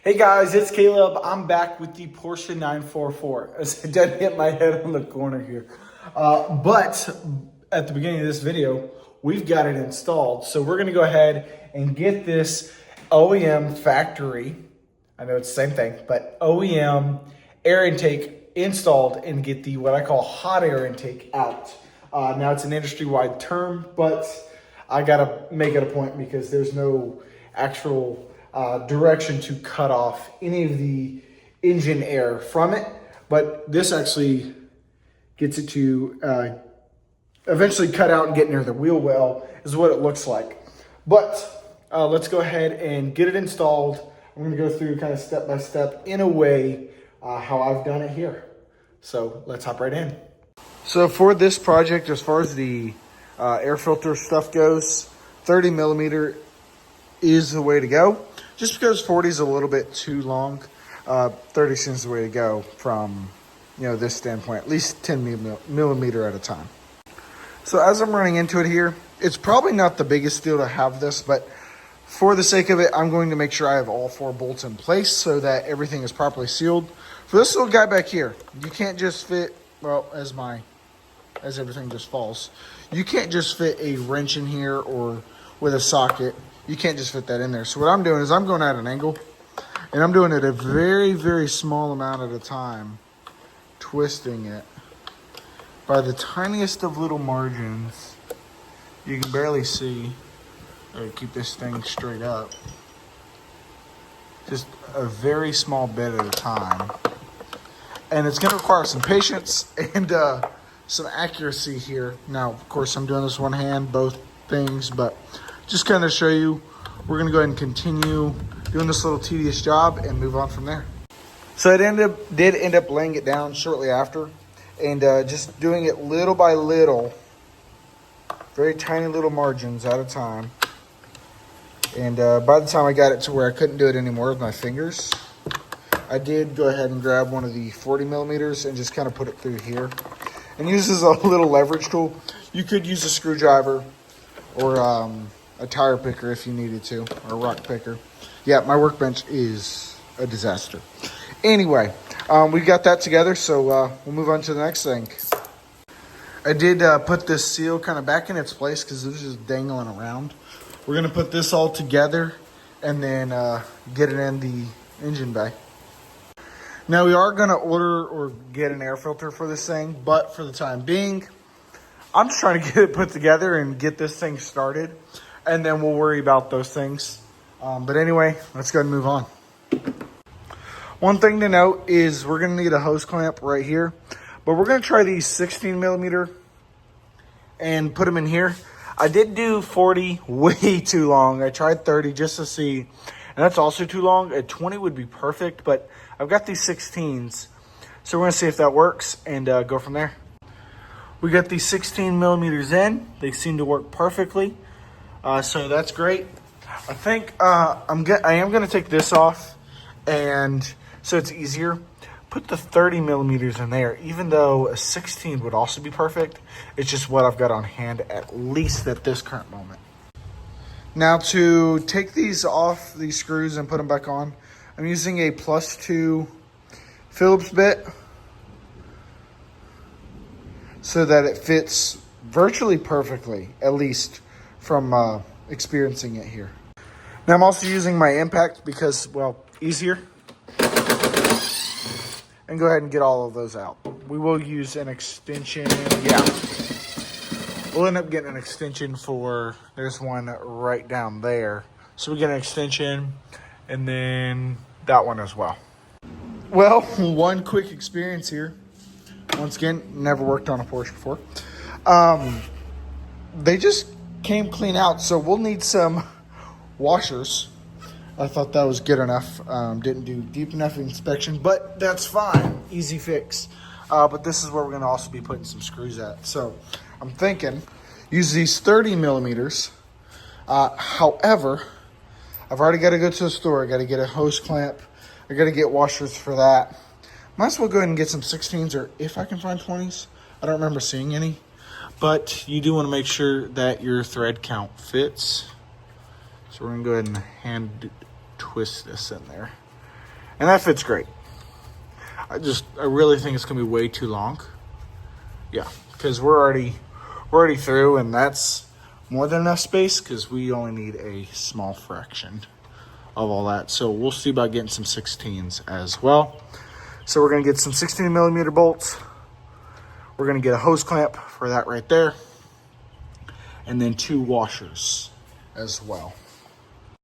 Hey guys, it's Caleb. I'm back with the Porsche 944. As I did hit my head on the corner here. But at the beginning of this video, we've got it installed. So we're gonna go ahead and get this OEM factory, I know it's the same thing, but OEM air intake installed and get the what I call hot air intake out. Now it's an industry-wide term, but I gotta make it a point because there's no actual direction to cut off any of the engine air from it. But this actually gets it to eventually cut out and get near the wheel well is what it looks like. But let's go ahead and get it installed. I'm gonna go through kind of step by step in a way how I've done it here. So let's hop right in. So for this project, as far as the air filter stuff goes, 30 millimeter is the way to go. Just because 40 is a little bit too long, 30 seems the way to go from, this standpoint, at least 10 millimeter at a time. So as I'm running into it here, it's probably not the biggest deal to have this, but for the sake of it, I'm going to make sure I have all 4 bolts in place so that everything is properly sealed. For this little guy back here, you can't just fit, well, as everything just falls, you can't just fit a wrench in here or with a socket. You can't just fit that in there. So what I'm doing is I'm going at an angle, and I'm doing it a very, very small amount at a time, twisting it by the tiniest of little margins. You can barely see. Keep this thing straight up. Just a very small bit at a time. And it's going to require some patience and some accuracy here. Now, of course, I'm doing this one hand, both things, but just kind of show you, we're going to go ahead and continue doing this little tedious job and move on from there. So I did end up laying it down shortly after and just doing it little by little, very tiny little margins at a time. And by the time I got it to where I couldn't do it anymore with my fingers, I did go ahead and grab one of the 40 millimeters and just kind of put it through here. And use this as a little leverage tool. You could use a screwdriver or a tire picker if you needed to, or a rock picker. Yeah, my workbench is a disaster. Anyway, we got that together, so we'll move on to the next thing. I did put this seal kind of back in its place because it was just dangling around. We're gonna put this all together and then get it in the engine bay. Now we are gonna order or get an air filter for this thing, but for the time being, I'm just trying to get it put together and get this thing started, and then we'll worry about those things. But anyway, let's go ahead and move on. One thing to note is we're gonna need a hose clamp right here, but we're gonna try these 16 millimeter and put them in here. I did do 40 way too long. I tried 30 just to see, and that's also too long. A 20 would be perfect, but I've got these 16s. So we're gonna see if that works and go from there. We got these 16 millimeters in. They seem to work perfectly. So that's great. I think I am gonna take this off, and so it's easier. Put the 30 millimeters in there, even though a 16 would also be perfect. It's just what I've got on hand, at least at this current moment. Now to take these off, these screws, and put them back on, I'm using a +2 Phillips bit so that it fits virtually perfectly, at least from experiencing it here. Now I'm also using my impact because, well, easier. And go ahead and get all of those out. We will use an extension, yeah. We'll end up getting an extension for, there's one right down there. So we get an extension and then that one as well. Well, one quick experience here. Once again, never worked on a Porsche before. They just came clean out, so we'll need some washers. I thought that was good enough. Didn't do deep enough inspection, but that's fine. Easy fix. But this is where we're gonna also be putting some screws at. So I'm thinking, use these 30 millimeters. However, I've already got to go to the store. I got to get a hose clamp. I got to get washers for that. Might as well go ahead and get some 16s, or if I can find 20s. I don't remember seeing any. But you do want to make sure that your thread count fits. So we're going to go ahead and hand twist this in there. And that fits great. I really think it's gonna be way too long. Yeah, because we're already through, and that's more than enough space because we only need a small fraction of all that. So we'll see about getting some 16s as well. So we're gonna get some 16 millimeter bolts. We're gonna get a hose clamp for that right there. And then 2 washers as well.